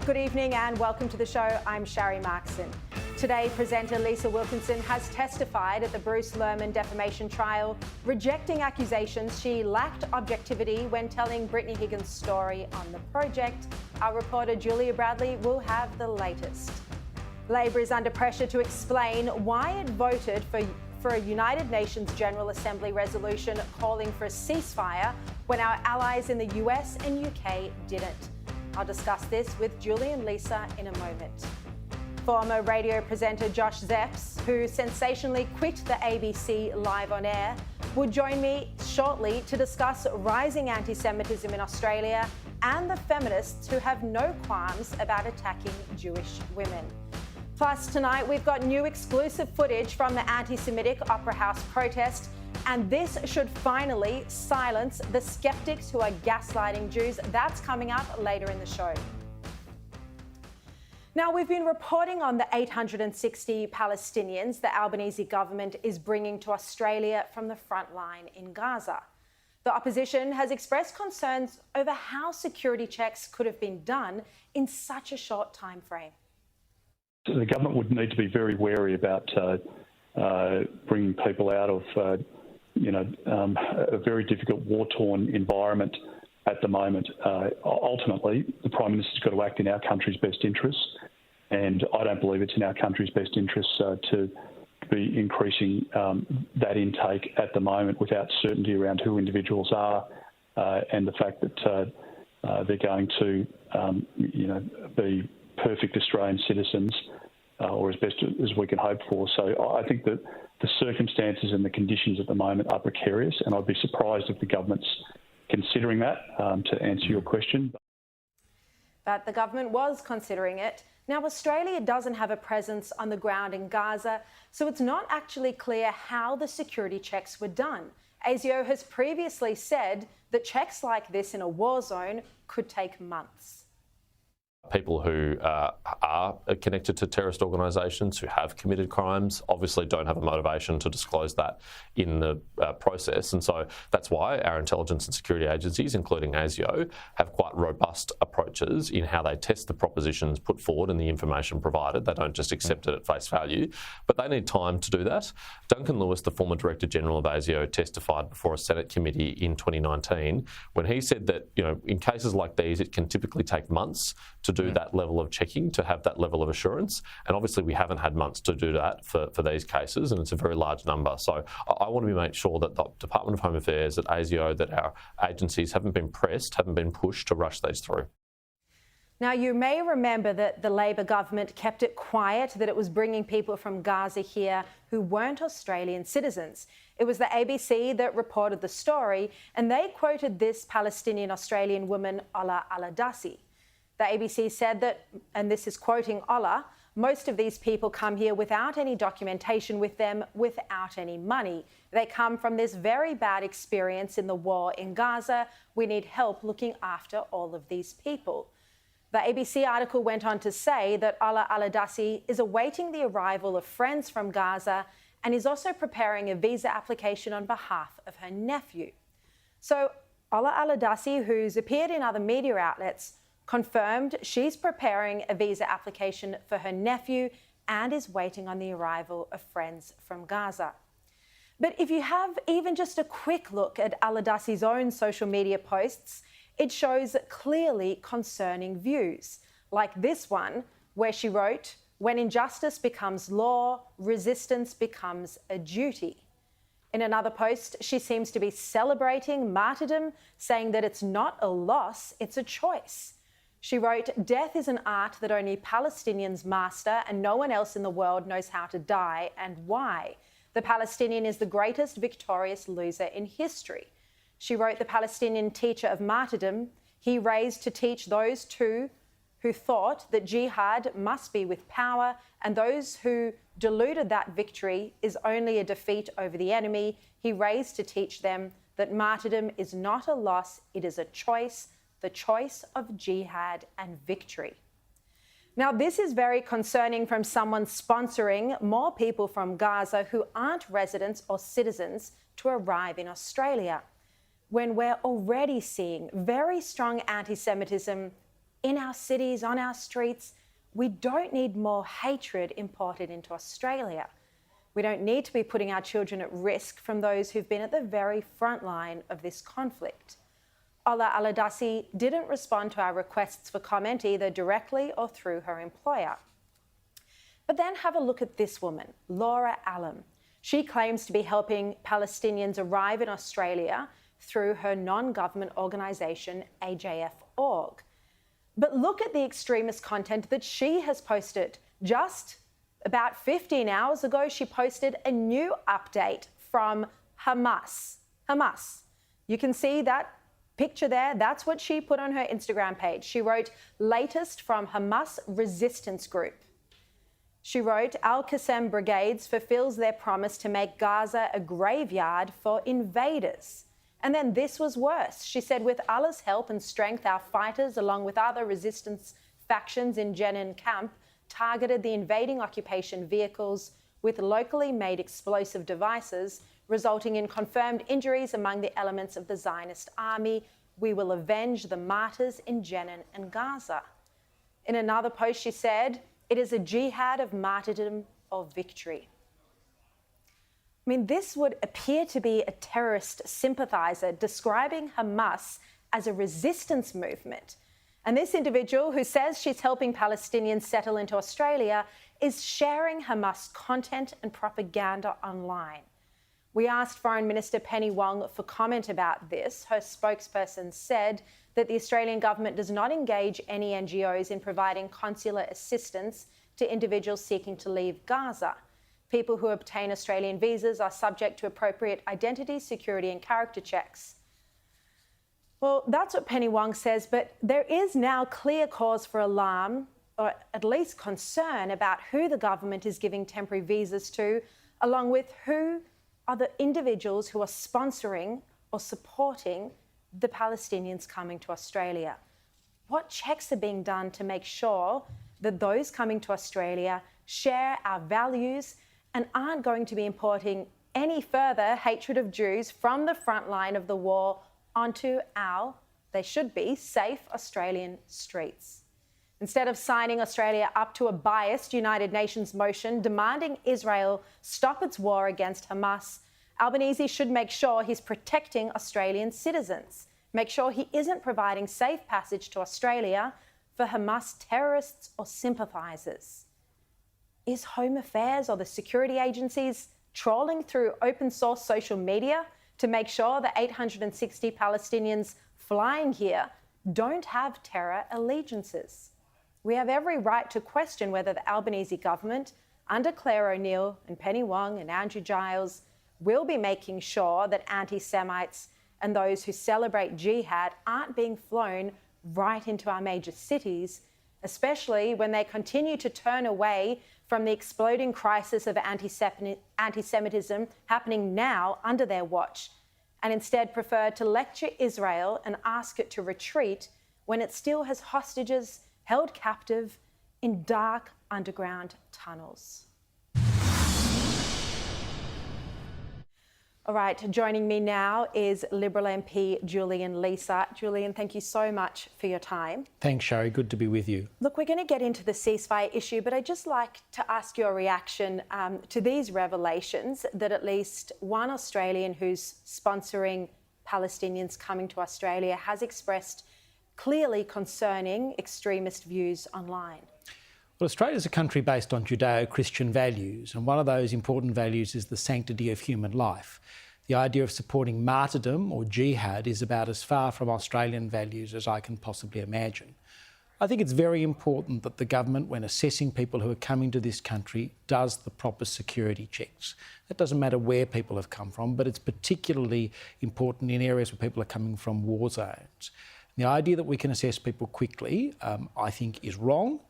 Good evening and welcome to the show. I'm Sharri. Today, presenter Lisa Wilkinson has testified at the Bruce Lerman defamation trial, rejecting accusations she lacked objectivity when telling Brittany Higgins' story on The Project. Our reporter Julia Bradley will have the latest. Labor is under pressure to explain why it voted for a United Nations General Assembly resolution calling for a ceasefire when our allies in the US and UK didn't. I'll discuss this with Julie and Lisa in a moment. Former radio presenter Josh Szeps, who sensationally quit the ABC live on air, will join me shortly to discuss rising anti-Semitism in Australia and the feminists who have no qualms about attacking Jewish women. Plus, tonight we've got new exclusive footage from the anti-Semitic Opera House protest, and this should finally silence the skeptics who are gaslighting Jews. That's coming up later in the show. Now, we've been reporting on the 860 Palestinians the Albanese government is bringing to Australia from the front line in Gaza. The opposition has expressed concerns over how security checks could have been done in such a short time frame. The government would need to be very wary about bringing people out of, a very difficult war-torn environment at the moment. Ultimately, the Prime Minister's got to act in our country's best interests, and I don't believe it's in our country's best interests to be increasing that intake at the moment without certainty around who individuals are and the fact that they're going to, be perfect Australian citizens, or as best as we can hope for. So I think that the circumstances and the conditions at the moment are precarious, and I'd be surprised if the government's considering that, to answer your question. But the government was considering it. Now, Australia doesn't have a presence on the ground in Gaza, so it's not actually clear how the security checks were done. ASIO has previously said that checks like this in a war zone could take months. People who are connected to terrorist organisations, who have committed crimes, obviously don't have a motivation to disclose that in the process. And so that's why our intelligence and security agencies, including ASIO, have quite robust approaches in how they test the propositions put forward and the information provided. They don't just accept it at face value, but they need time to do that. Duncan Lewis, the former Director General of ASIO, testified before a Senate committee in 2019 when he said that, in cases like these, it can typically take months to do that level of checking, to have that level of assurance. And obviously we haven't had months to do that for these cases, and it's a very large number. So I want to make sure that the Department of Home Affairs, at ASIO, that our agencies haven't been pressed, haven't been pushed to rush these through. Now, you may remember that the Labor government kept it quiet that it was bringing people from Gaza here who weren't Australian citizens. It was the ABC that reported the story, and they quoted this Palestinian-Australian woman, Ola Al-Adassi. The ABC said that, and this is quoting Ola, most of these people come here without any documentation with them, without any money. They come from this very bad experience in the war in Gaza. We need help looking after all of these people. The ABC article went on to say that Ola Al-Adassi is awaiting the arrival of friends from Gaza and is also preparing a visa application on behalf of her nephew. So Ola Al-Adassi, who's appeared in other media outlets, confirmed she's preparing a visa application for her nephew and is waiting on the arrival of friends from Gaza. But if you have even just a quick look at Al-Adassi's own social media posts, it shows clearly concerning views, like this one, where she wrote, "When injustice becomes law, resistance becomes a duty." In another post, she seems to be celebrating martyrdom, saying that it's not a loss, it's a choice. She wrote, "Death is an art that only Palestinians master, and no one else in the world knows how to die and why. The Palestinian is the greatest victorious loser in history." She wrote, "The Palestinian teacher of martyrdom, he raised to teach those too who thought that jihad must be with power, and those who deluded that victory is only a defeat over the enemy. He raised to teach them that martyrdom is not a loss, it is a choice, the choice of jihad and victory." Now, this is very concerning from someone sponsoring more people from Gaza who aren't residents or citizens to arrive in Australia, when we're already seeing very strong anti-Semitism in our cities, on our streets. We don't need more hatred imported into Australia. We don't need to be putting our children at risk from those who've been at the very front line of this conflict. Ola Aladasi didn't respond to our requests for comment either directly or through her employer. But then have a look at this woman, Laura Allam. She claims to be helping Palestinians arrive in Australia through her non-government organisation AJF.org. But look at the extremist content that she has posted. Just about 15 hours ago, she posted a new update from Hamas. Hamas. You can see that picture there. That's what she put on her Instagram page. She wrote, latest from Hamas resistance group. She wrote, Al-Qassam brigades fulfills their promise to make Gaza a graveyard for invaders. And then this was worse. She said, with Allah's help and strength, our fighters, along with other resistance factions in Jenin camp, targeted the invading occupation vehicles with locally made explosive devices, resulting in confirmed injuries among the elements of the Zionist army. We will avenge the martyrs in Jenin and Gaza. In another post, she said, it is a jihad of martyrdom or victory. I mean, this would appear to be a terrorist sympathiser describing Hamas as a resistance movement. And this individual, who says she's helping Palestinians settle into Australia, is sharing Hamas content and propaganda online. We asked Foreign Minister Penny Wong for comment about this. Her spokesperson said that the Australian government does not engage any NGOs in providing consular assistance to individuals seeking to leave Gaza. People who obtain Australian visas are subject to appropriate identity, security and character checks. Well, that's what Penny Wong says, but there is now clear cause for alarm, or at least concern, about who the government is giving temporary visas to, along with who are the individuals who are sponsoring or supporting the Palestinians coming to Australia. What checks are being done to make sure that those coming to Australia share our values and aren't going to be importing any further hatred of Jews from the front line of the war onto our, they should be, safe Australian streets? Instead of signing Australia up to a biased United Nations motion demanding Israel stop its war against Hamas, Albanese should make sure he's protecting Australian citizens, make sure he isn't providing safe passage to Australia for Hamas terrorists or sympathisers. Is Home Affairs or the security agencies trawling through open source social media to make sure the 860 Palestinians flying here don't have terror allegiances? We have every right to question whether the Albanese government, under Claire O'Neill and Penny Wong and Andrew Giles, will be making sure that anti-Semites and those who celebrate jihad aren't being flown right into our major cities, especially when they continue to turn away from the exploding crisis of anti-Semitism happening now under their watch, and instead prefer to lecture Israel and ask it to retreat when it still has hostages held captive in dark underground tunnels. All right, joining me now is Liberal MP Julian Leeser. Julian, thank you so much for your time. Thanks, Sharri. Good to be with you. Look, we're going to get into the ceasefire issue, but I'd just like to ask your reaction to these revelations that at least one Australian who's sponsoring Palestinians coming to Australia has expressed clearly concerning extremist views online. Well, Australia is a country based on Judeo-Christian values, and one of those important values is the sanctity of human life. The idea of supporting martyrdom or jihad is about as far from Australian values as I can possibly imagine. I think it's very important that the government, when assessing people who are coming to this country, does the proper security checks. That doesn't matter where people have come from, but it's particularly important in areas where people are coming from war zones. The idea that we can assess people quickly, I think, is wrong.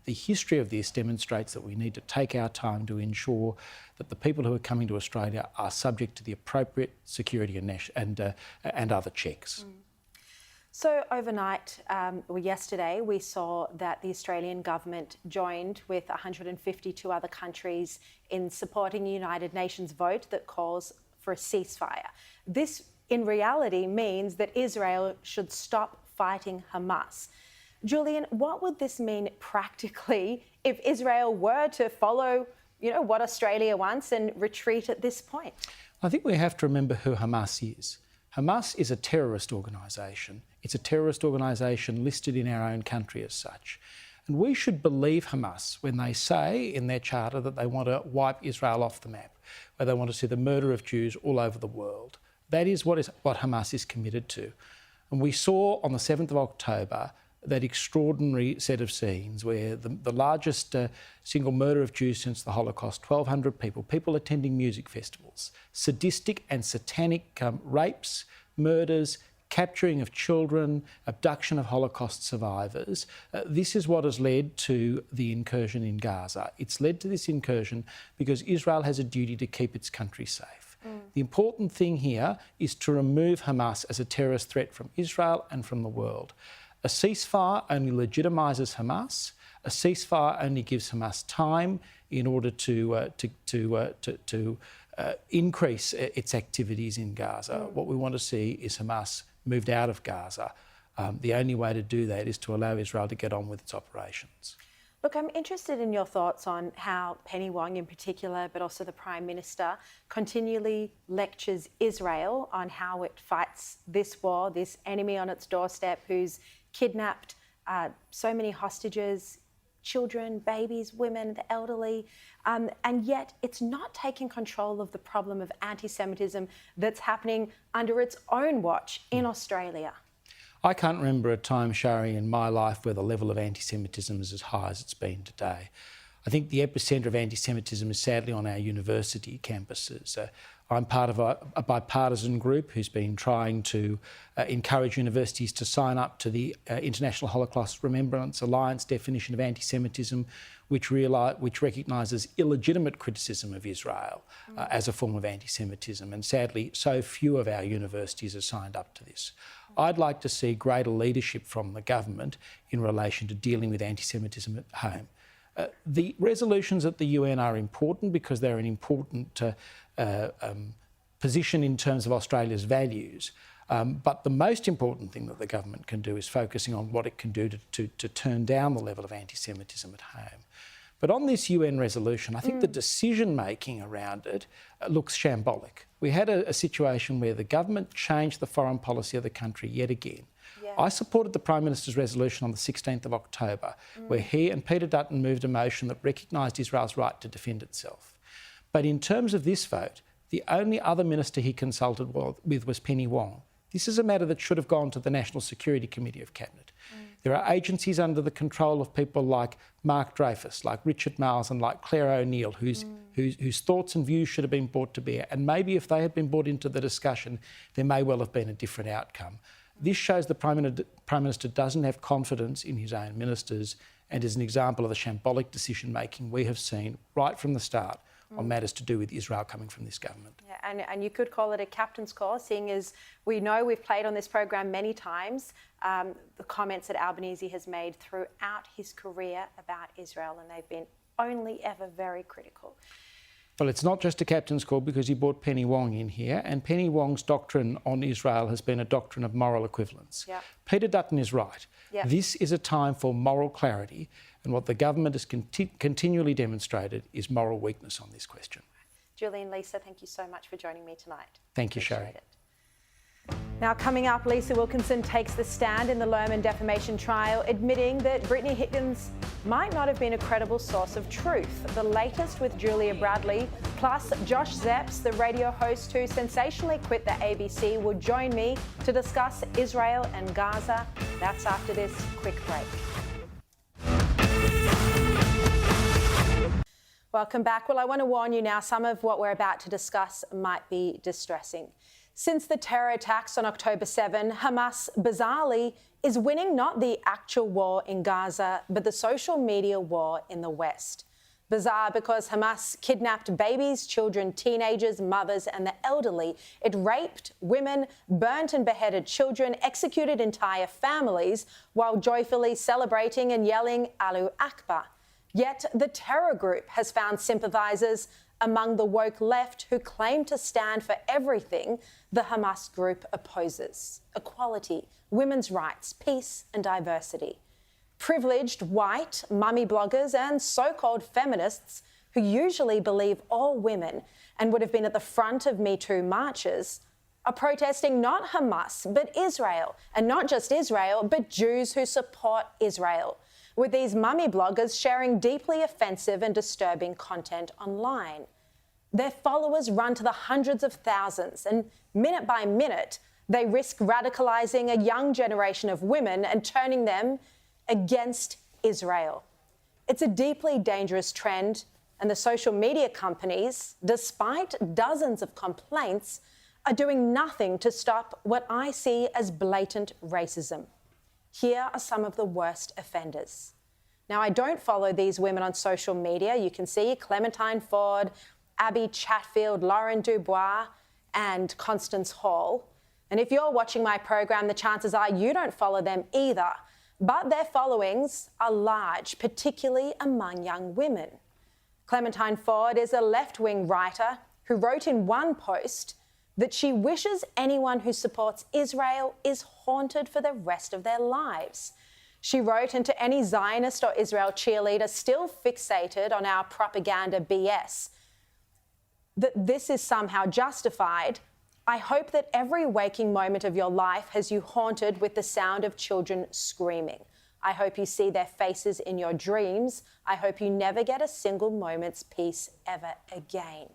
The history of this demonstrates that we need to take our time to ensure that the people who are coming to Australia are subject to the appropriate security and other checks. So overnight, or yesterday, we saw that the Australian government joined with 152 other countries in supporting the United Nations vote that calls for a ceasefire. This, in reality, means that Israel should stop fighting Hamas. Julian, what would this mean practically if Israel were to follow, what Australia wants and retreat at this point? I think we have to remember who Hamas is. Hamas is a terrorist organisation. It's a terrorist organisation listed in our own country as such. And we should believe Hamas when they say in their charter that they want to wipe Israel off the map, where they want to see the murder of Jews all over the world. That is what Hamas is committed to. And we saw on the 7th of October that extraordinary set of scenes where the largest single murder of Jews since the Holocaust, 1,200 people attending music festivals, sadistic and satanic rapes, murders, capturing of children, abduction of Holocaust survivors. This is what has led to the incursion in Gaza. It's led to this incursion because Israel has a duty to keep its country safe. The important thing here is to remove Hamas as a terrorist threat from Israel and from the world. A ceasefire only legitimises Hamas. A ceasefire only gives Hamas time in order to increase its activities in Gaza. What we want to see is Hamas moved out of Gaza. The only way to do that is to allow Israel to get on with its operations. Look, I'm interested in your thoughts on how Penny Wong in particular, but also the Prime Minister, continually lectures Israel on how it fights this war, this enemy on its doorstep who's kidnapped so many hostages, children, babies, women, the elderly, and yet it's not taking control of the problem of anti-Semitism that's happening under its own watch in Australia. I can't remember a time, Sharri, in my life where the level of anti-Semitism is as high as it's been today. I think the epicentre of anti-Semitism is sadly on our university campuses. I'm part of a bipartisan group who's been trying to encourage universities to sign up to the International Holocaust Remembrance Alliance definition of anti-Semitism, which recognises illegitimate criticism of Israel as a form of anti-Semitism. And sadly, so few of our universities have signed up to this. I'd like to see greater leadership from the government in relation to dealing with anti-Semitism at home. The resolutions at the UN are important because they're an important position in terms of Australia's values. But the most important thing that the government can do is focusing on what it can do to turn down the level of anti-Semitism at home. But on this UN resolution, I think the decision-making around it looks shambolic. We had a situation where the government changed the foreign policy of the country yet again. Yeah. I supported the Prime Minister's resolution on the 16th of October, where he and Peter Dutton moved a motion that recognised Israel's right to defend itself. But in terms of this vote, the only other minister he consulted with was Penny Wong. This is a matter that should have gone to the National Security Committee of Cabinet. There are agencies under the control of people like Mark Dreyfus, like Richard Marles and like Claire O'Neill, whose thoughts and views should have been brought to bear. And maybe if they had been brought into the discussion, there may well have been a different outcome. This shows the Prime Minister doesn't have confidence in his own ministers and is an example of the shambolic decision-making we have seen right from the start on matters to do with Israel coming from this government. Yeah, and you could call it a captain's call, seeing as we know we've played on this program many times the comments that Albanese has made throughout his career about Israel, and they've been only ever very critical. Well, it's not just a captain's call because he brought Penny Wong in here, and Penny Wong's doctrine on Israel has been a doctrine of moral equivalence. Yep. Peter Dutton is right. Yep. This is a time for moral clarity, and what the government has continually demonstrated is moral weakness on this question. Julian, Lisa, thank you so much for joining me tonight. Thank you, Sharri. Now, coming up, Lisa Wilkinson takes the stand in the Lohman defamation trial, admitting that Brittany Higgins might not have been a credible source of truth. The latest with Julia Bradley, plus Josh Szeps, the radio host who sensationally quit the ABC, will join me to discuss Israel and Gaza. That's after this quick break. Welcome back. Well, I want to warn you now, some of what we're about to discuss might be distressing. Since the terror attacks on October 7, Hamas, bizarrely, is winning not the actual war in Gaza, but the social media war in the West. Bizarre because Hamas kidnapped babies, children, teenagers, mothers and the elderly. It raped women, burnt and beheaded children, executed entire families while joyfully celebrating and yelling Allahu Akbar. Yet the terror group has found sympathisers among the woke left who claim to stand for everything the Hamas group opposes: equality, women's rights, peace and diversity. Privileged white mummy bloggers and so-called feminists who usually believe all women and would have been at the front of Me Too marches are protesting not Hamas but Israel, and not just Israel but Jews who support Israel, with these mummy bloggers sharing deeply offensive and disturbing content online. Their followers run to the hundreds of thousands, and minute by minute they risk radicalising a young generation of women and turning them against Israel. It's a deeply dangerous trend, and the social media companies, despite dozens of complaints, are doing nothing to stop what I see as blatant racism. Here are some of the worst offenders. Now, I don't follow these women on social media. You can see Clementine Ford, Abby Chatfield, Lauren Dubois, and Constance Hall. And if you're watching my program, the chances are you don't follow them either. But their followings are large, particularly among young women. Clementine Ford is a left-wing writer who wrote in one post that she wishes anyone who supports Israel is haunted for the rest of their lives. She wrote, and to any Zionist or Israel cheerleader still fixated on our propaganda BS, that this is somehow justified. I hope that every waking moment of your life has you haunted with the sound of children screaming. I hope you see their faces in your dreams. I hope you never get a single moment's peace ever again.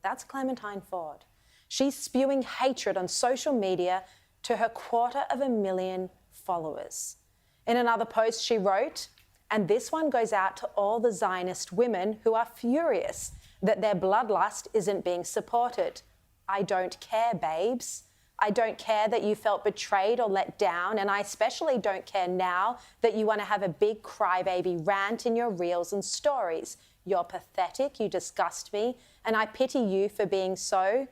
That's Clementine Ford. She's spewing hatred on social media to her 250,000 followers. In another post she wrote, and this one goes out to all the Zionist women who are furious that their bloodlust isn't being supported. I don't care, babes. I don't care that you felt betrayed or let down, and I especially don't care now that you want to have a big crybaby rant in your reels and stories. You're pathetic, you disgust me, and I pity you for being so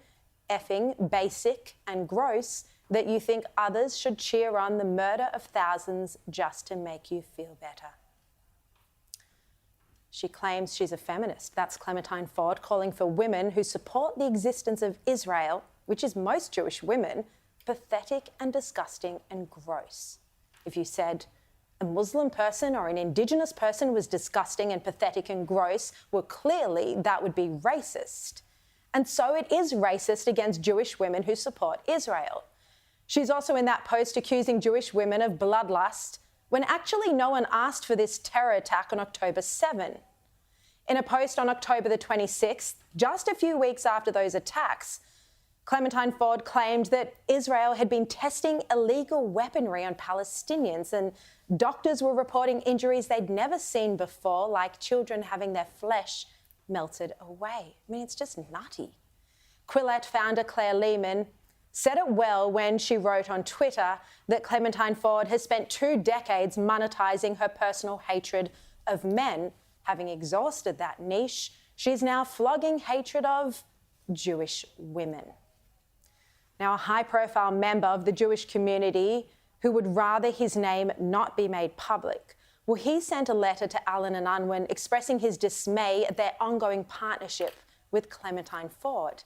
effing basic and gross that you think others should cheer on the murder of thousands just to make you feel better. She claims she's a feminist. That's Clementine Ford, calling for women who support the existence of Israel, which is most Jewish women, pathetic and disgusting and gross. If you said a Muslim person or an Indigenous person was disgusting and pathetic and gross, well, clearly that would be racist. And so it is racist against Jewish women who support Israel. She's also in that post accusing Jewish women of bloodlust when actually no one asked for this terror attack on October 7. In a post on October the 26th, just a few weeks after those attacks, Clementine Ford claimed that Israel had been testing illegal weaponry on Palestinians, and doctors were reporting injuries they'd never seen before, like children having their flesh melted away. I mean, it's just nutty. Quillette founder Claire Lehman said it well when she wrote on Twitter that Clementine Ford has spent 2 decades monetizing her personal hatred of men. Having exhausted that niche, she's now flogging hatred of Jewish women. Now, a high-profile member of the Jewish community who would rather his name not be made public, well, he sent a letter to Allen and Unwin expressing his dismay at their ongoing partnership with Clementine Ford.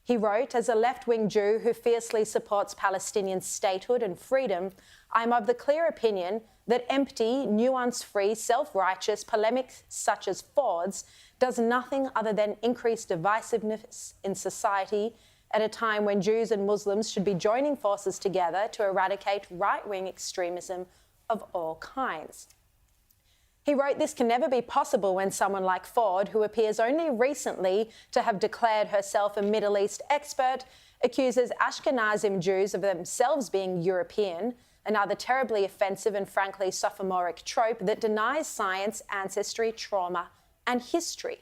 He wrote, as a left-wing Jew who fiercely supports Palestinian statehood and freedom, I'm of the clear opinion that empty, nuance-free, self-righteous polemic such as Ford's does nothing other than increase divisiveness in society at a time when Jews and Muslims should be joining forces together to eradicate right-wing extremism of all kinds. He wrote, this can never be possible when someone like Ford, who appears only recently to have declared herself a Middle East expert, accuses Ashkenazim Jews of themselves being European, another terribly offensive and frankly sophomoric trope that denies science, ancestry, trauma and history.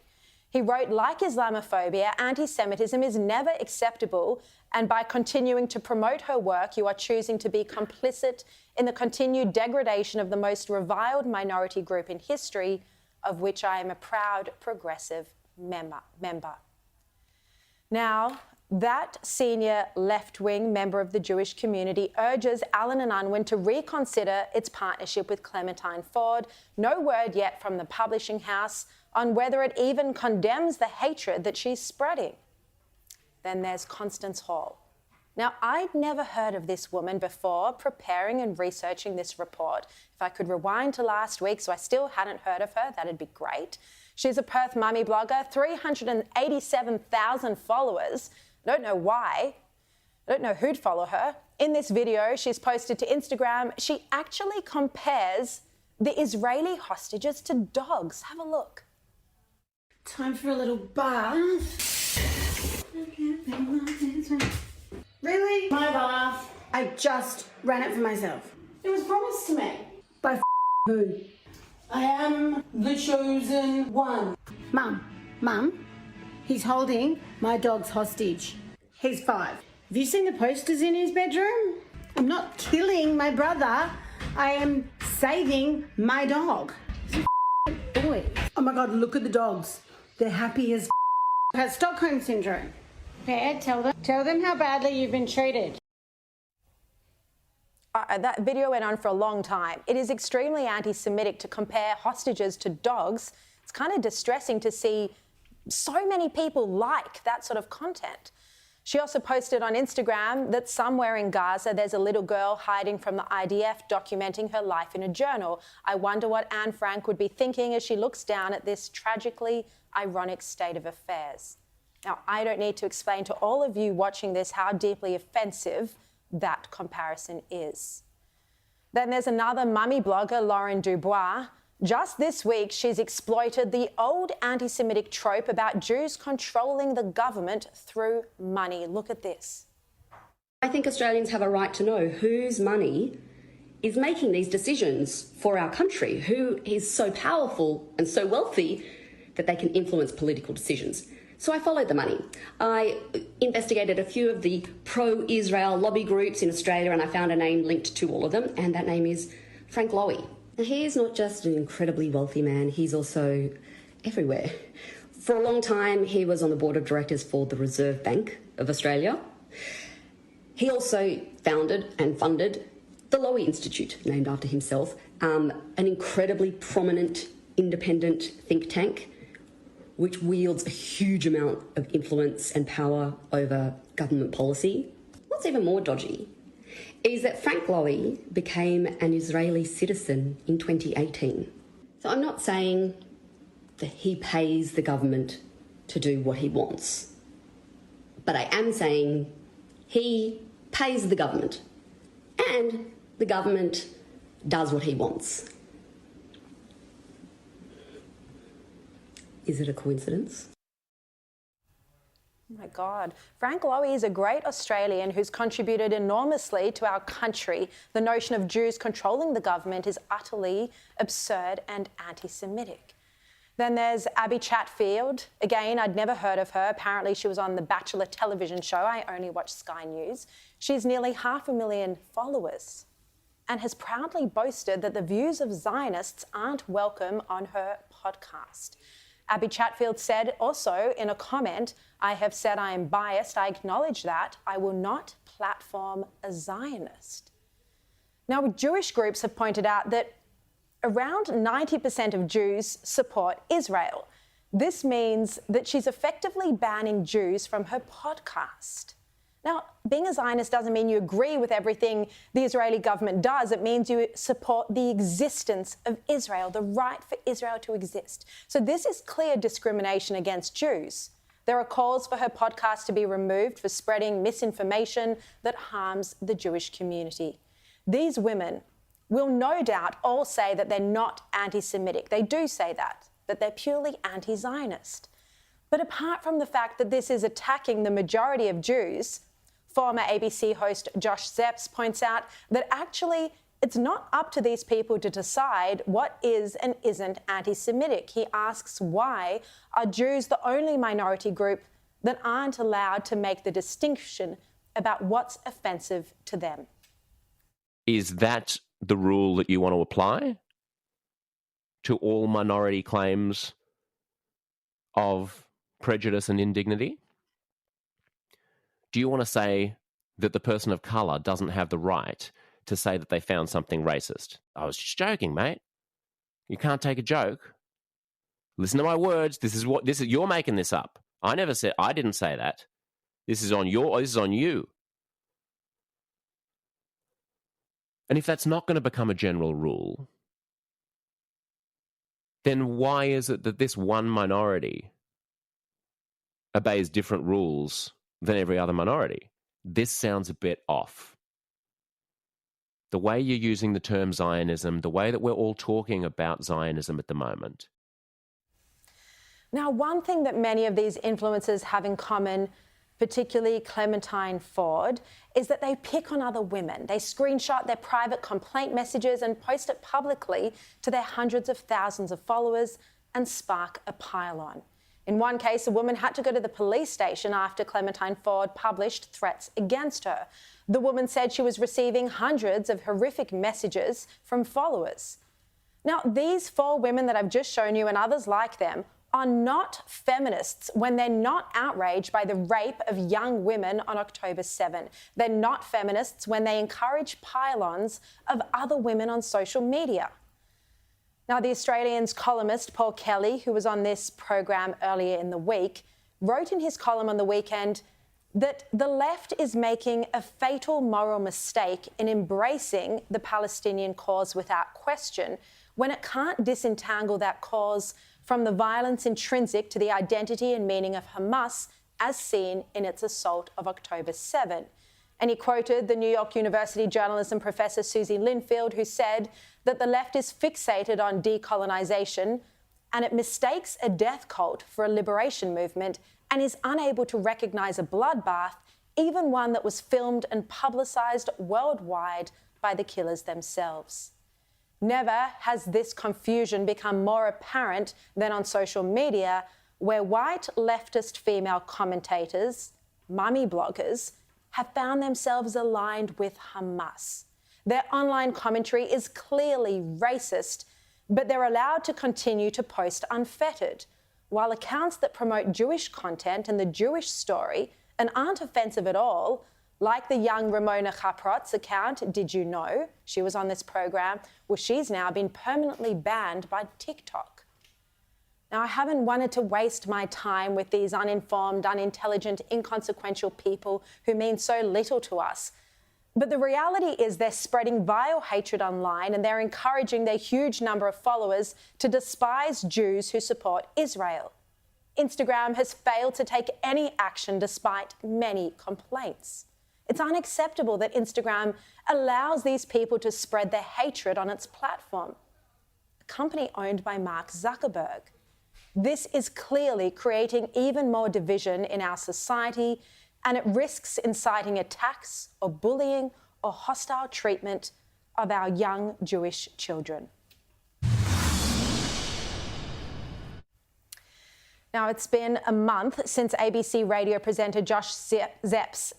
He wrote, like Islamophobia, anti-Semitism is never acceptable, and by continuing to promote her work, you are choosing to be complicit in the continued degradation of the most reviled minority group in history, of which I am a proud progressive member. Now, that senior left-wing member of the Jewish community urges Allen and Unwin to reconsider its partnership with Clementine Ford. No word yet from the publishing house on whether it even condemns the hatred that she's spreading. Then there's Constance Hall. Now, I'd never heard of this woman before preparing and researching this report. If I could rewind to last week so I still hadn't heard of her, that'd be great. She's a Perth mummy blogger, 387,000 followers. I don't know why. I don't know who'd follow her. In this video she's posted to Instagram, she actually compares the Israeli hostages to dogs. Have a look. Time for a little bath. Really? My bath. I just ran it for myself. It was promised to me. By who? I am the chosen one. Mum, he's holding my dog's hostage. He's 5. Have you seen the posters in his bedroom? I'm not killing my brother. I am saving my dog. He's a boy. Oh my God, look at the dogs. They're happy as has Stockholm syndrome. Okay, tell them how badly you've been treated. That video went on for a long time. It is extremely anti-Semitic to compare hostages to dogs. It's kind of distressing to see so many people like that sort of content. She also posted on Instagram that somewhere in Gaza there's a little girl hiding from the IDF documenting her life in a journal. I wonder what Anne Frank would be thinking as she looks down at this tragically ironic state of affairs. Now, I don't need to explain to all of you watching this how deeply offensive that comparison is. Then there's another mummy blogger, Lauren Dubois. Just this week, she's exploited the old anti-Semitic trope about Jews controlling the government through money. Look at this. I think Australians have a right to know whose money is making these decisions for our country, who is so powerful and so wealthy that they can influence political decisions. So I followed the money. I investigated a few of the pro-Israel lobby groups in Australia and I found a name linked to all of them, and that name is Frank Lowy. Now, he is not just an incredibly wealthy man, he's also everywhere. For a long time, he was on the board of directors for the Reserve Bank of Australia. He also founded and funded the Lowy Institute, named after himself, an incredibly prominent independent think tank which wields a huge amount of influence and power over government policy. What's even more dodgy is that Frank Lowy became an Israeli citizen in 2018. So I'm not saying that he pays the government to do what he wants, but I am saying he pays the government and the government does what he wants. Is it a coincidence? Oh my God. Frank Lowy is a great Australian who's contributed enormously to our country. The notion of Jews controlling the government is utterly absurd and anti-Semitic. Then there's Abby Chatfield. Again, I'd never heard of her. Apparently she was on the Bachelor television show. I only watch Sky News. She's nearly 500,000 followers and has proudly boasted that the views of Zionists aren't welcome on her podcast. Abby Chatfield said also in a comment, I have said I am biased. I acknowledge that. I will not platform a Zionist. Now, Jewish groups have pointed out that around 90% of Jews support Israel. This means that she's effectively banning Jews from her podcast. Now, being a Zionist doesn't mean you agree with everything the Israeli government does. It means you support the existence of Israel, the right for Israel to exist. So this is clear discrimination against Jews. There are calls for her podcast to be removed for spreading misinformation that harms the Jewish community. These women will no doubt all say that they're not anti-Semitic. They do say that they're purely anti-Zionist. But apart from the fact that this is attacking the majority of Jews, former ABC host Josh Szeps points out that actually it's not up to these people to decide what is and isn't anti-Semitic. He asks, why are Jews the only minority group that aren't allowed to make the distinction about what's offensive to them? Is that the rule that you want to apply to all minority claims of prejudice and indignity? Do you want to say that the person of colour doesn't have the right to say that they found something racist? I was just joking, mate. You can't take a joke. Listen to my words. You're making this up. I didn't say that. This is on you. And if that's not going to become a general rule, then why is it that this one minority obeys different rules than every other minority? This sounds a bit off. The way you're using the term Zionism, the way that we're all talking about Zionism at the moment. Now, one thing that many of these influencers have in common, particularly Clementine Ford, is that they pick on other women. They screenshot their private complaint messages and post it publicly to their hundreds of thousands of followers and spark a pile-on. In one case, a woman had to go to the police station after Clementine Ford published threats against her. The woman said she was receiving hundreds of horrific messages from followers. Now, these 4 women that I've just shown you and others like them are not feminists when they're not outraged by the rape of young women on October 7. They're not feminists when they encourage pile-ons of other women on social media. Now, the Australian's columnist Paul Kelly, who was on this program earlier in the week, wrote in his column on the weekend that the left is making a fatal moral mistake in embracing the Palestinian cause without question when it can't disentangle that cause from the violence intrinsic to the identity and meaning of Hamas as seen in its assault of October 7. And he quoted the New York University journalism professor Susie Linfield, who said that the left is fixated on decolonisation and it mistakes a death cult for a liberation movement and is unable to recognise a bloodbath, even one that was filmed and publicised worldwide by the killers themselves. Never has this confusion become more apparent than on social media, where white leftist female commentators, mummy bloggers, have found themselves aligned with Hamas. Their online commentary is clearly racist, but they're allowed to continue to post unfettered, while accounts that promote Jewish content and the Jewish story and aren't offensive at all, like the young Ramona Chaprot's account, Did You Know? She was on this program, well, she's now been permanently banned by TikTok. Now, I haven't wanted to waste my time with these uninformed, unintelligent, inconsequential people who mean so little to us. But the reality is they're spreading vile hatred online and they're encouraging their huge number of followers to despise Jews who support Israel. Instagram has failed to take any action despite many complaints. It's unacceptable that Instagram allows these people to spread their hatred on its platform, a company owned by Mark Zuckerberg. This is clearly creating even more division in our society, and it risks inciting attacks or bullying or hostile treatment of our young Jewish children. Now, it's been a month since ABC radio presenter Josh Szeps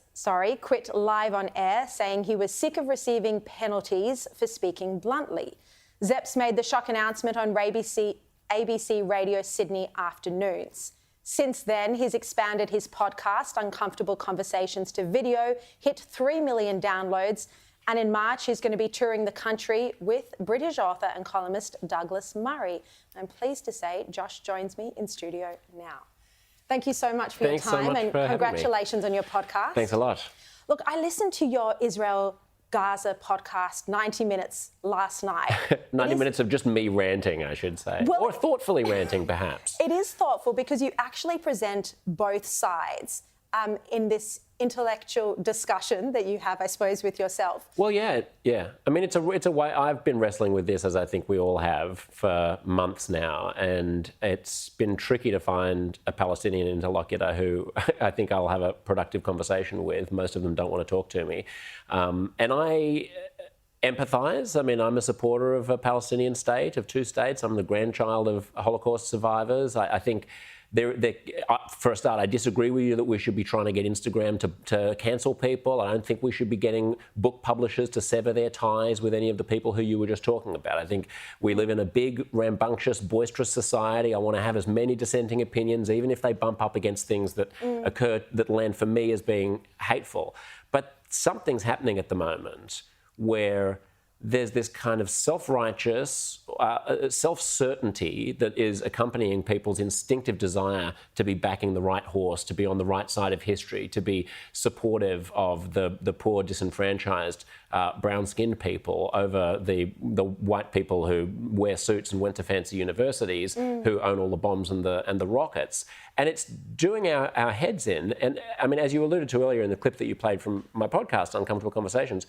quit live on air, saying he was sick of receiving penalties for speaking bluntly. Szeps made the shock announcement on ABC Radio Sydney afternoons. Since then, he's expanded his podcast, Uncomfortable Conversations, to video, hit 3 million downloads, and in March, he's going to be touring the country with British author and columnist Douglas Murray. I'm pleased to say Josh joins me in studio now. Thank you so much for your time, and congratulations on your podcast. Thanks a lot. Look, I listened to your Israel-Gaza podcast, 90 minutes last night. 90 minutes of just me ranting, I should say. Well, or thoughtfully ranting, perhaps. It is thoughtful because you actually present both sides in this intellectual discussion that you have, I suppose, with yourself. Well, yeah. I mean, it's a way. I've been wrestling with this, as I think we all have, for months now, and it's been tricky to find a Palestinian interlocutor who I think I'll have a productive conversation with. Most of them don't want to talk to me, and I empathise. I mean, I'm a supporter of a Palestinian state, of 2 states. I'm the grandchild of Holocaust survivors. I think for a start, I disagree with you that we should be trying to get Instagram to cancel people. I don't think we should be getting book publishers to sever their ties with any of the people who you were just talking about. I think we live in a big, rambunctious, boisterous society. I want to have as many dissenting opinions, even if they bump up against things that occur that land for me as being hateful. But something's happening at the moment where there's this kind of self-righteous self-certainty that is accompanying people's instinctive desire to be backing the right horse, to be on the right side of history, to be supportive of the poor, disenfranchised, brown-skinned people over the white people who wear suits and went to fancy universities, who own all the bombs and the rockets. And it's doing our heads in. And I mean, as you alluded to earlier in the clip that you played from my podcast, Uncomfortable Conversations,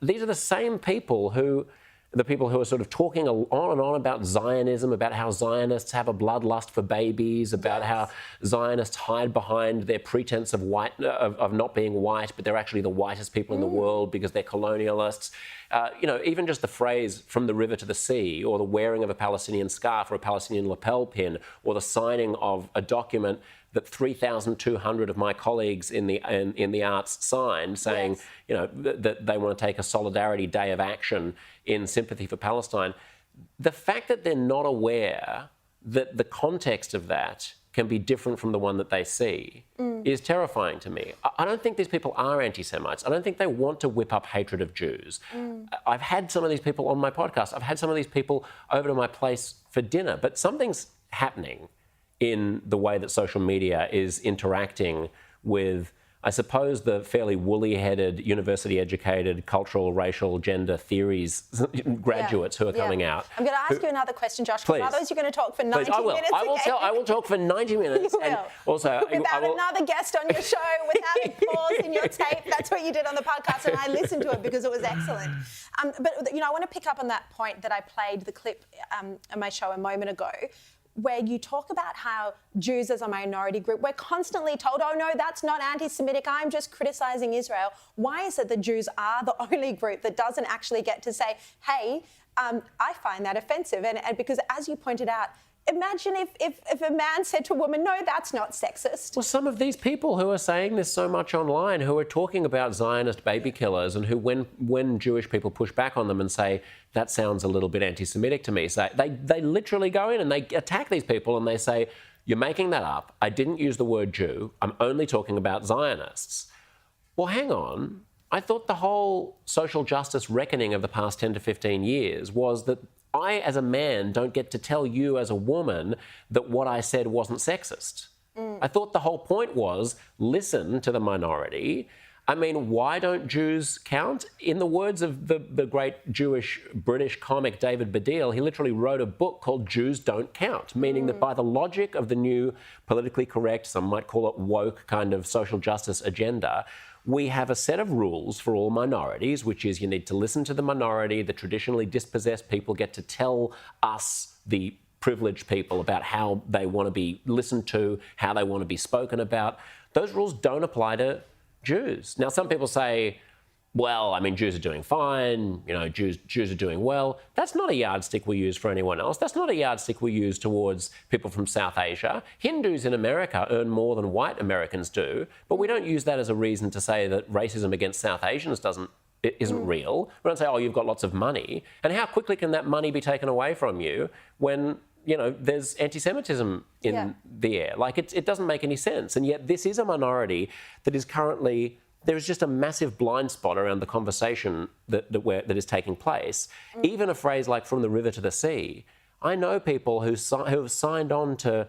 these are the same people who are sort of talking on and on about Zionism, about how Zionists have a bloodlust for babies, about how Zionists hide behind their pretense of of not being white, but they're actually the whitest people in the world because they're colonialists. Even just the phrase "from the river to the sea," or the wearing of a Palestinian scarf or a Palestinian lapel pin, or the signing of a document that 3,200 of my colleagues in the arts signed, saying, that they want to take a Solidarity Day of action in sympathy for Palestine. The fact that they're not aware that the context of that can be different from the one that they see is terrifying to me. I don't think these people are anti-Semites. I don't think they want to whip up hatred of Jews. I've had some of these people on my podcast. I've had some of these people over to my place for dinner, but something's happening in the way that social media is interacting with, I suppose, the fairly woolly-headed, university-educated, cultural, racial, gender theories graduates who are coming out. I'm going to ask you another question, Josh, because otherwise you're going to talk for 90 minutes. I will talk for 90 minutes. You will. And also, without another guest on your show, without a pause in your tape. That's what you did on the podcast, and I listened to it because it was excellent. But I want to pick up on that point that I played the clip on my show a moment ago, where you talk about how Jews as a minority group, we're constantly told, oh no, that's not anti-Semitic, I'm just criticising Israel. Why is it that Jews are the only group that doesn't actually get to say, hey, I find that offensive? And because as you pointed out, imagine if a man said to a woman, no, that's not sexist. Well, some of these people who are saying this so much online, who are talking about Zionist baby killers, and who, when Jewish people push back on them and say, that sounds a little bit anti-Semitic to me, so they literally go in and they attack these people and they say, you're making that up. I didn't use the word Jew. I'm only talking about Zionists. Well, hang on. I thought the whole social justice reckoning of the past 10 to 15 years was that I, as a man, don't get to tell you as a woman that what I said wasn't sexist. I thought the whole point was listen to the minority. I mean, why don't Jews count? In the words of the great Jewish British comic David Baddiel, he literally wrote a book called Jews Don't Count, meaning that by the logic of the new politically correct, some might call it woke kind of social justice agenda, we have a set of rules for all minorities, which is you need to listen to the minority. The traditionally dispossessed people get to tell us, the privileged people, about how they want to be listened to, how they want to be spoken about. Those rules don't apply to Jews. Now, some people say, well, I mean, Jews are doing fine, Jews are doing well. That's not a yardstick we use for anyone else. That's not a yardstick we use towards people from South Asia. Hindus in America earn more than white Americans do, but we don't use that as a reason to say that racism against South Asians isn't real. We don't say, oh, you've got lots of money. And how quickly can that money be taken away from you when there's anti-Semitism in the air? Like, it doesn't make any sense. And yet this is a minority that is currently... There is just a massive blind spot around the conversation that is taking place. Even a phrase like "from the river to the sea." I know people who have signed on to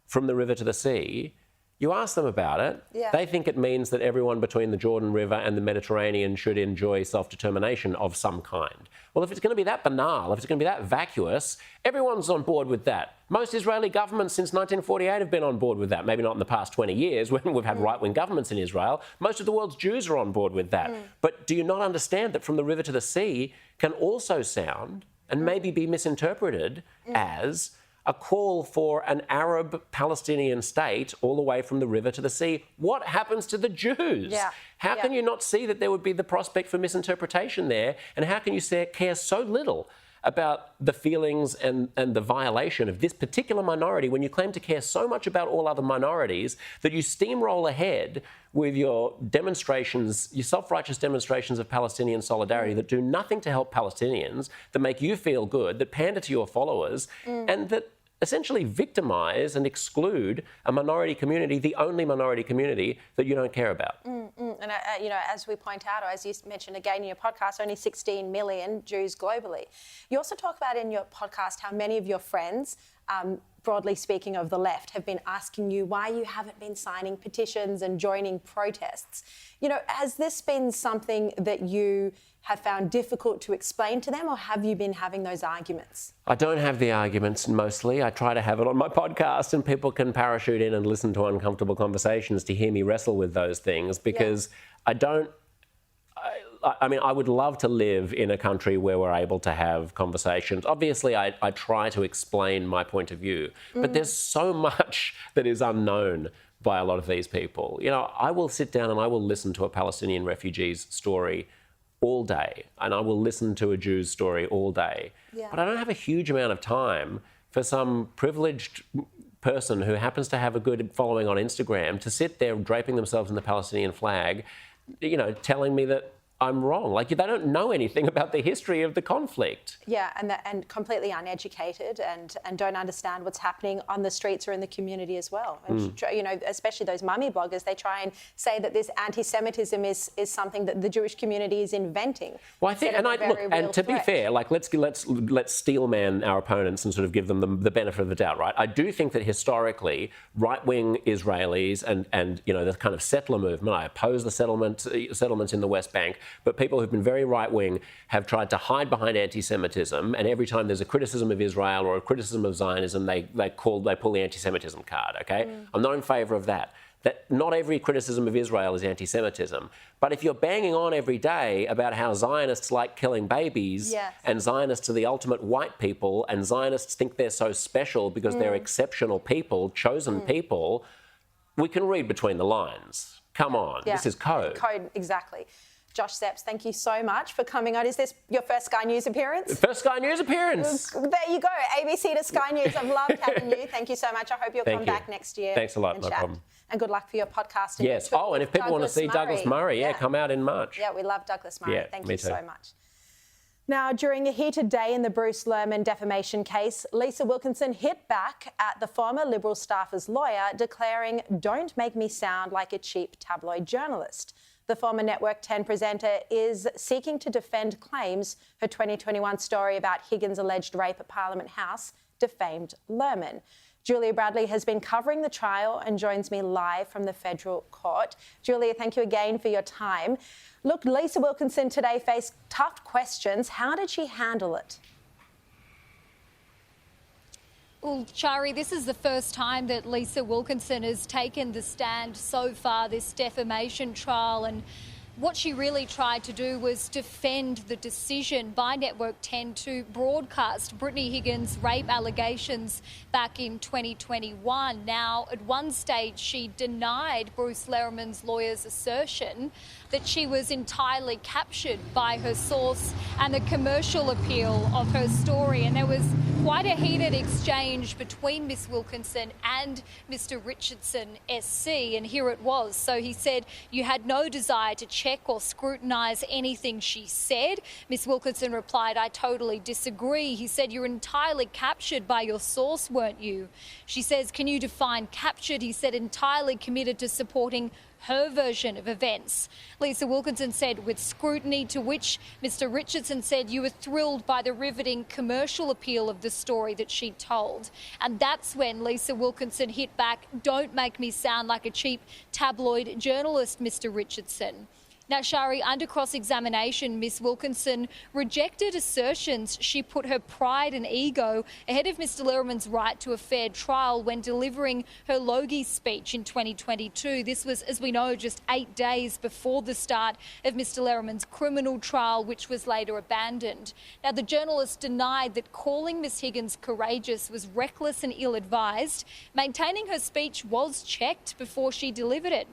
"from the river to the sea." You ask them about it, they think it means that everyone between the Jordan River and the Mediterranean should enjoy self-determination of some kind. Well, if it's going to be that banal, if it's going to be that vacuous, everyone's on board with that. Most Israeli governments since 1948 have been on board with that. Maybe not in the past 20 years when we've had right-wing governments in Israel. Most of the world's Jews are on board with that. But do you not understand that "from the river to the sea" can also sound and maybe be misinterpreted as a call for an Arab-Palestinian state all the way from the river to the sea? What happens to the Jews? How can you not see that there would be the prospect for misinterpretation there? And how can you care so little about the feelings and the violation of this particular minority when you claim to care so much about all other minorities that you steamroll ahead with your demonstrations, your self-righteous demonstrations of Palestinian solidarity that do nothing to help Palestinians, that make you feel good, that pander to your followers, and that essentially victimise and exclude a minority community, the only minority community that you don't care about. And, as we point out, or as you mentioned again in your podcast, only 16 million Jews globally. You also talk about in your podcast how many of your friends, broadly speaking of the left, have been asking you why you haven't been signing petitions and joining protests. Has this been something that you have found difficult to explain to them, or have you been having those arguments? I don't have the arguments mostly. I try to have it on my podcast and people can parachute in and listen to uncomfortable conversations to hear me wrestle with those things because I would love to live in a country where we're able to have conversations. Obviously, I try to explain my point of view, but there's so much that is unknown by a lot of these people. I will sit down and I will listen to a Palestinian refugee's story all day, and I will listen to a Jew's story all day. Yeah. But I don't have a huge amount of time for some privileged person who happens to have a good following on Instagram to sit there draping themselves in the Palestinian flag, telling me that I'm wrong. Like, they don't know anything about the history of the conflict. Yeah, and completely uneducated and don't understand what's happening on the streets or in the community as well. And, especially those mummy bloggers, they try and say that this anti-Semitism is something that the Jewish community is inventing. Well, I think, and to be fair, like let's steelman our opponents and sort of give them the benefit of the doubt, right? I do think that historically, right-wing Israelis and the kind of settler movement, I oppose the settlements in the West Bank, but people who've been very right-wing have tried to hide behind anti-Semitism, and every time there's a criticism of Israel or a criticism of Zionism, they pull the anti-Semitism card, okay? I'm not in favour of that. That not every criticism of Israel is anti-Semitism. But if you're banging on every day about how Zionists like killing babies and Zionists are the ultimate white people and Zionists think they're so special because they're exceptional people, chosen people, we can read between the lines. Come on, this is code. Code, exactly. Josh Szeps, thank you so much for coming on. Is this your first Sky News appearance? First Sky News appearance. There you go. ABC to Sky News. I've loved having you. Thank you so much. I hope you'll come back next year. Thanks a lot. No problem. And good luck for your podcast. Yes. Oh, and if people want to see Douglas Murray, come out in March. Yeah, we love Douglas Murray. Yeah, thank you so much. Now, during a heated day in the Bruce Lerman defamation case, Lisa Wilkinson hit back at the former Liberal staffer's lawyer, declaring, "Don't make me sound like a cheap tabloid journalist." The former Network 10 presenter is seeking to defend claims her 2021 story about Higgins' alleged rape at Parliament House defamed Lerman. Julia Bradley has been covering the trial and joins me live from the federal court. Julia, thank you again for your time. Look, Lisa Wilkinson today faced tough questions. How did she handle it? Well, Sharri, this is the first time that Lisa Wilkinson has taken the stand so far, this defamation trial, and what she really tried to do was defend the decision by Network 10 to broadcast Brittany Higgins' rape allegations back in 2021. Now, at one stage, she denied Bruce Lerman's lawyer's assertion that she was entirely captured by her source and the commercial appeal of her story. And there was quite a heated exchange between Miss Wilkinson and Mr. Richardson SC, and here it was. So he said you had no desire to check or scrutinise anything she said. Miss Wilkinson replied, "I totally disagree." He said, "You're entirely captured by your source, weren't you?" She says, "Can you define captured?" He said, "Entirely committed to supporting her version of events." Lisa Wilkinson said, "With scrutiny," to which Mr. Richardson said, "You were thrilled by the riveting commercial appeal of the story that she told." And that's when Lisa Wilkinson hit back, "Don't make me sound like a cheap tabloid journalist, Mr. Richardson." Now, Sharri, under cross-examination, Miss Wilkinson rejected assertions she put her pride and ego ahead of Mr. Lerman's right to a fair trial when delivering her Logie speech in 2022. This was, as we know, just 8 days before the start of Mr. Lerman's criminal trial, which was later abandoned. Now, the journalist denied that calling Miss Higgins courageous was reckless and ill-advised, maintaining her speech was checked before she delivered it.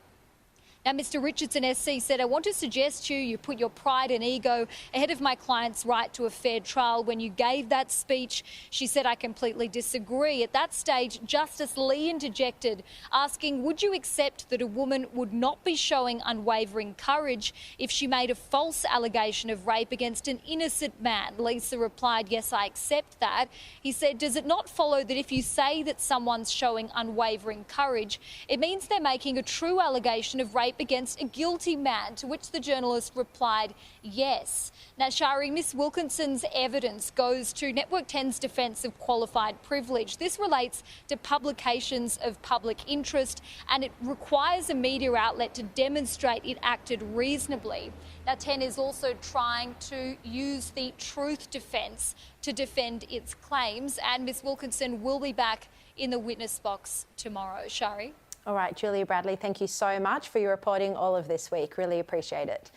Now, Mr Richardson SC said, I want to suggest to you, you put your pride and ego ahead of my client's right to a fair trial. When you gave that speech, she said, I completely disagree. At that stage, Justice Lee interjected, asking, would you accept that a woman would not be showing unwavering courage if she made a false allegation of rape against an innocent man? Lisa replied, yes, I accept that. He said, does it not follow that if you say that someone's showing unwavering courage, it means they're making a true allegation of rape against a guilty man? To which the journalist replied, yes. Now, Sharri, Miss Wilkinson's evidence goes to Network 10's defence of qualified privilege. This relates to publications of public interest, and it requires a media outlet to demonstrate it acted reasonably. Now, 10 is also trying to use the truth defence to defend its claims, and Miss Wilkinson will be back in the witness box tomorrow. Sharri? All right, Julia Bradley, thank you so much for your reporting all of this week. Really appreciate it.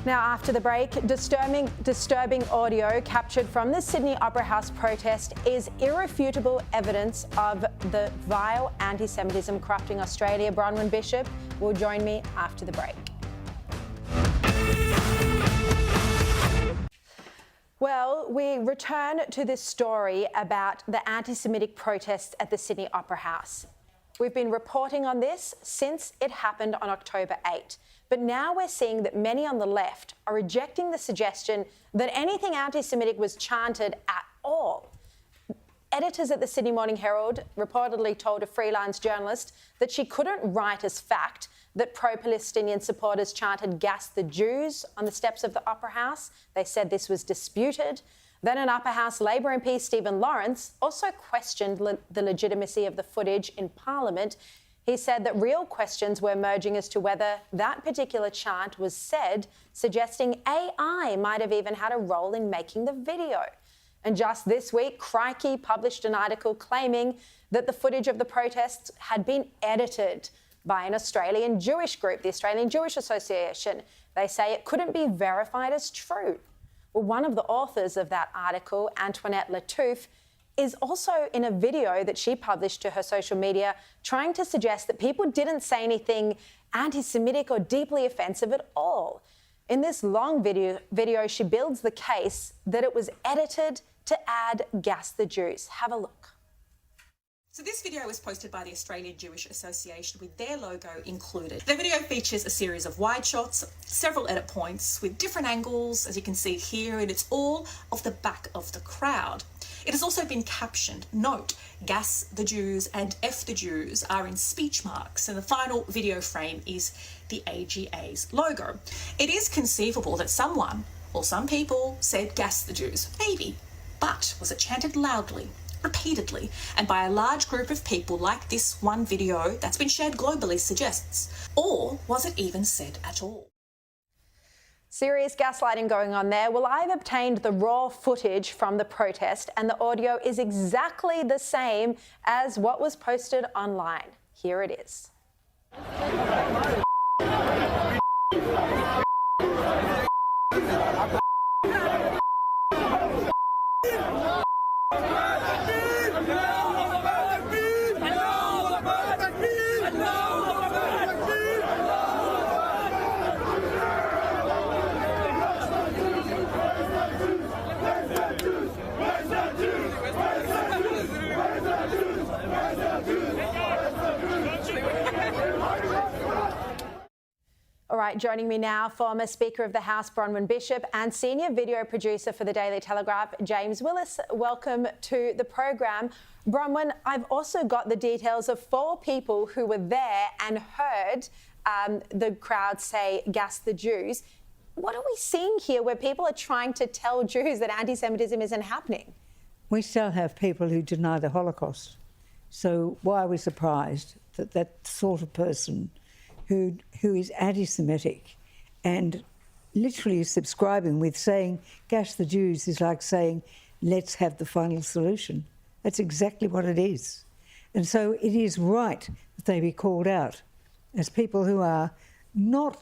Now, after the break, disturbing audio captured from the Sydney Opera House protest is irrefutable evidence of the vile anti-Semitism corrupting Australia. Bronwyn Bishop will join me after the break. Well, we return to this story about the anti-Semitic protests at the Sydney Opera House. We've been reporting on this since it happened on October 8. But now we're seeing that many on the left are rejecting the suggestion that anything anti-Semitic was chanted at all. Editors at the Sydney Morning Herald reportedly told a freelance journalist that she couldn't write as fact that pro-Palestinian supporters chanted "Gas the Jews" on the steps of the Opera House. They said this was disputed. Then an Upper House Labor MP, Stephen Lawrence, also questioned the legitimacy of the footage in Parliament. He said that real questions were emerging as to whether that particular chant was said, suggesting AI might have even had a role in making the video. And just this week, Crikey published an article claiming that the footage of the protests had been edited by an Australian Jewish group, the Australian Jewish Association. They say it couldn't be verified as true. Well, one of the authors of that article, Antoinette Lattouf, is also in a video that she published to her social media trying to suggest that people didn't say anything anti-Semitic or deeply offensive at all. In this long video, she builds the case that it was edited to add "Gas the Jews." Have a look. So this video was posted by the Australian Jewish Association with their logo included. The video features a series of wide shots, several edit points with different angles, as you can see here, and it's all of the back of the crowd. It has also been captioned, note, "Gas the Jews" and "F the Jews" are in speech marks, and the final video frame is the AGA's logo. It is conceivable that someone, or some people, said "Gas the Jews," maybe, but was it chanted loudly, repeatedly, and by a large group of people like this one video that's been shared globally suggests? Or was it even said at all? Serious gaslighting going on there. Well, I've obtained the raw footage from the protest, and the audio is exactly the same as what was posted online. Here it is. All right, joining me now, former Speaker of the House, Bronwyn Bishop, and senior video producer for the Daily Telegraph, James Willis. Welcome to the program. Bronwyn, I've also got the details of 4 people who were there and heard the crowd say "Gas the Jews." What are we seeing here where people are trying to tell Jews that anti-Semitism isn't happening? We still have people who deny the Holocaust. So why are we surprised that that sort of person who is anti-Semitic and literally is subscribing with saying "Gas the Jews" is like saying "let's have the final solution"? That's exactly what it is. And so it is right that they be called out as people who are not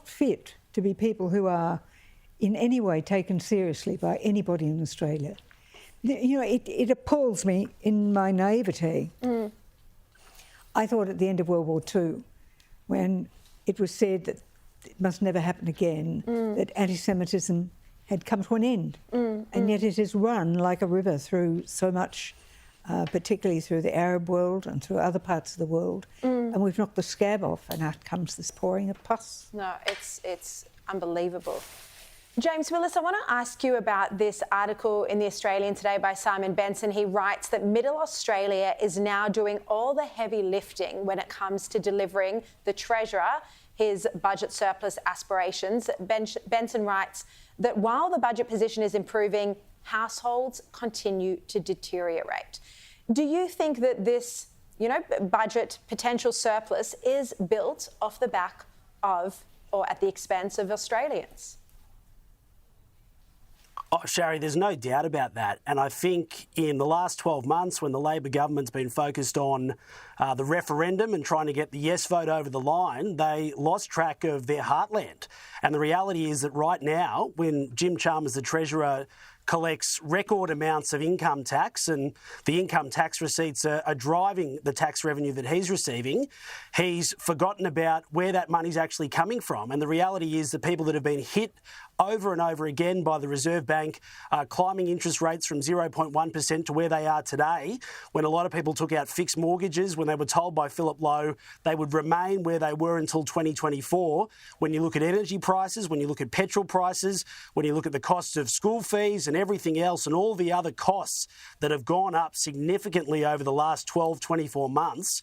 fit to be people who are in any way taken seriously by anybody in Australia. You know, it appalls me in my naivete. I thought at the end of World War II, when it was said that it must never happen again, that anti-Semitism had come to an end. And yet it has run like a river through so much, particularly through the Arab world and through other parts of the world. And we've knocked the scab off, and out comes this pouring of pus. No, it's unbelievable. James Willis, I want to ask you about this article in The Australian today by Simon Benson. He writes that Middle Australia is now doing all the heavy lifting when it comes to delivering the Treasurer his budget surplus aspirations. Benson writes that while the budget position is improving, households continue to deteriorate. Do you think that this, budget potential surplus is built off the back of or at the expense of Australians? Oh, Sharri, there's no doubt about that. And I think in the last 12 months, when the Labor government's been focused on the referendum and trying to get the yes vote over the line, they lost track of their heartland. And the reality is that right now, when Jim Chalmers, the Treasurer, collects record amounts of income tax, and the income tax receipts are driving the tax revenue that he's receiving, he's forgotten about where that money's actually coming from. And the reality is that people that have been hit over and over again by the Reserve Bank climbing interest rates from 0.1% to where they are today, when a lot of people took out fixed mortgages, when they were told by Philip Lowe they would remain where they were until 2024. When you look at energy prices, when you look at petrol prices, when you look at the costs of school fees and everything else and all the other costs that have gone up significantly over the last 12, 24 months,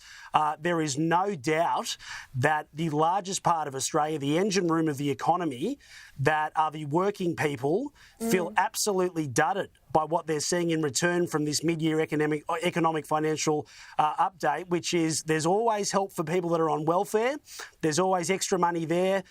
there is no doubt that the largest part of Australia, the engine room of the economy, that are the working people, feel absolutely dudded by what they're seeing in return from this mid-year economic financial update, which is there's always help for people that are on welfare. There's always extra money there.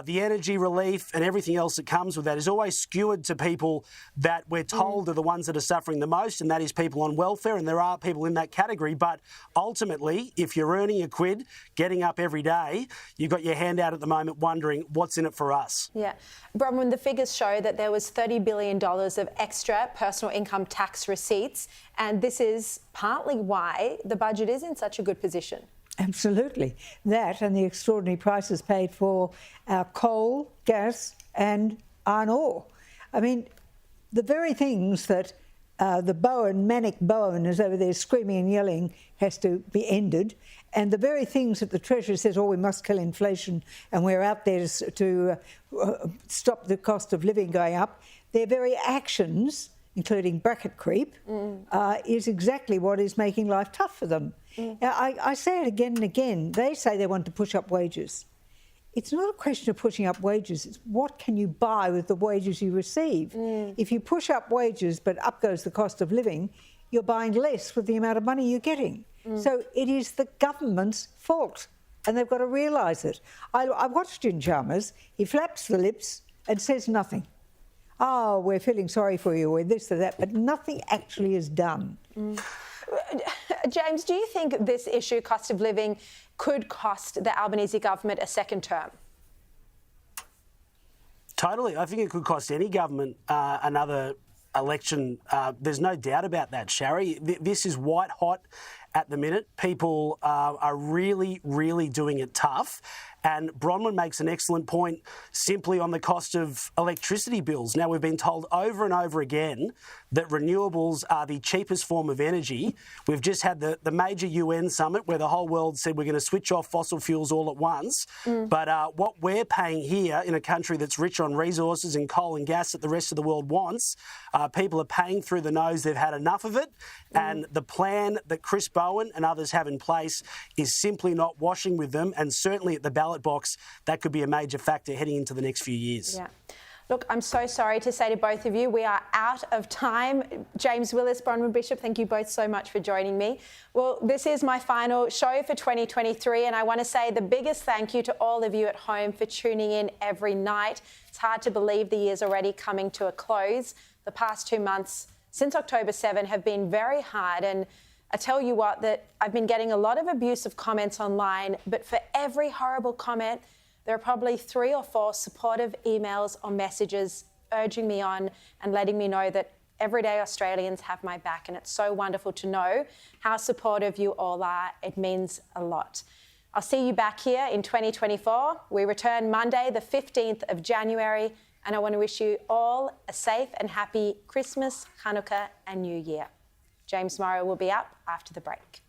The energy relief and everything else that comes with that is always skewered to people that we're told are the ones that are suffering the most, and that is people on welfare, and there are people in that category. But ultimately, if you're earning a quid, getting up every day, you've got your hand out at the moment wondering what's in it for us. Yeah. Bronwyn, the figures show that there was $30 billion of extra personal income tax receipts, and this is partly why the budget is in such a good position. Absolutely. That and the extraordinary prices paid for our coal, gas and iron ore. I mean, the very things that Manic Bowen is over there screaming and yelling has to be ended, and the very things that the Treasurer says, we must kill inflation and we're out there to stop the cost of living going up, their very actions, including bracket creep, is exactly what is making life tough for them. Now, I say it again and again. They say they want to push up wages. It's not a question of pushing up wages. It's what can you buy with the wages you receive. If you push up wages but up goes the cost of living, you're buying less with the amount of money you're getting. So it is the government's fault, and they've got to realise it. I watched Jim Chalmers. He flaps the lips and says nothing. Oh, we're feeling sorry for you, or this or that, but nothing actually is done. James, do you think this issue, cost of living, could cost the Albanese government a second term? Totally. I think it could cost any government another election. There's no doubt about that, Sharri. This is white hot at the minute. People are really, really doing it tough. And Bronwyn makes an excellent point simply on the cost of electricity bills. Now, we've been told over and over again that renewables are the cheapest form of energy. We've just had the major UN summit where the whole world said we're going to switch off fossil fuels all at once. But what we're paying here in a country that's rich on resources and coal and gas that the rest of the world wants, people are paying through the nose. They've had enough of it. And the plan that Chris Bowen and others have in place is simply not washing with them, and certainly at the ballot box, that could be a major factor heading into the next few years. Yeah. Look, I'm so sorry to say to both of you, we are out of time. James Willis, Bronwyn Bishop, thank you both so much for joining me. Well, this is my final show for 2023, and I want to say the biggest thank you to all of you at home for tuning in every night. It's hard to believe the year's already coming to a close. The past 2 months since October 7 have been very hard, and I tell you what, that I've been getting a lot of abusive comments online, but for every horrible comment, there are probably 3 or 4 supportive emails or messages urging me on and letting me know that everyday Australians have my back, and it's so wonderful to know how supportive you all are. It means a lot. I'll see you back here in 2024. We return Monday, the 15th of January, and I want to wish you all a safe and happy Christmas, Hanukkah and New Year. James Morrow will be up after the break.